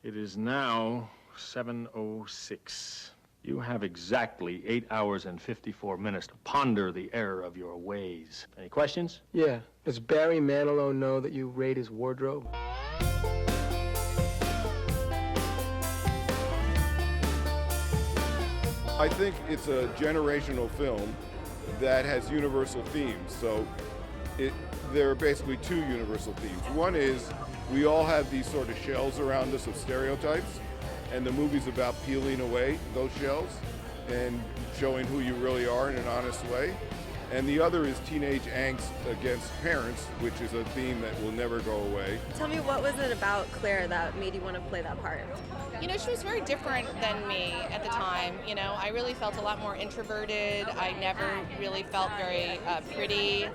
It is now 7:06. You have exactly 8 hours and 54 minutes to ponder the error of your ways. Any questions? Yeah. Does Barry Manilow know that you raid his wardrobe? I think it's a generational film that has universal themes. So there are basically two universal themes. One is we all have these sort of shells around us of stereotypes, and the movie's about peeling away those shells and showing who you really are in an honest way. And the other is teenage angst against parents, which is a theme that will never go away. Tell me, what was it about Claire that made you want to play that part? You know, she was very different than me at the time. You know, I really felt a lot more introverted. I never really felt very pretty.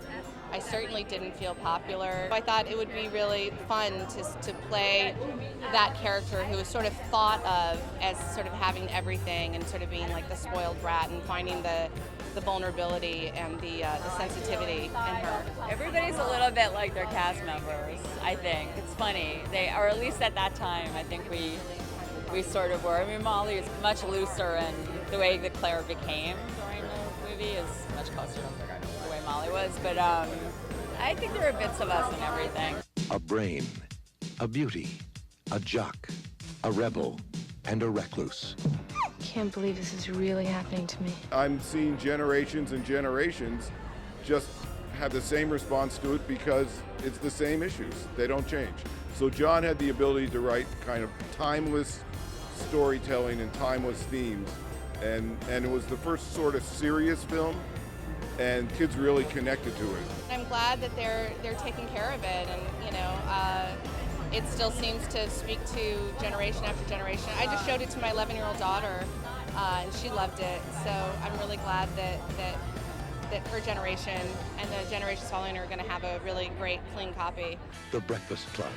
I certainly didn't feel popular. I thought it would be really fun to play that character who was sort of thought of as sort of having everything and sort of being like the spoiled brat and finding the vulnerability and the sensitivity in her. Everybody's a little bit like their cast members, I think. It's funny. Or at least at that time, I think we sort of were. I mean, Molly is much looser, and the way that Claire became during the movie is much closer to the way Molly was. But I think there are bits of us in everything. A brain, a beauty, a jock, a rebel, and a recluse. Can't believe this is really happening to me. I'm seeing generations and generations just have the same response to it because it's the same issues. They don't change. So John had the ability to write kind of timeless storytelling and timeless themes. And it was the first sort of serious film, and kids really connected to it. I'm glad that they're taking care of it, and you know, it still seems to speak to generation after generation. I just showed it to my 11-year-old daughter, and she loved it. So I'm really glad that her generation and the generations following her are going to have a really great, clean copy. The Breakfast Club.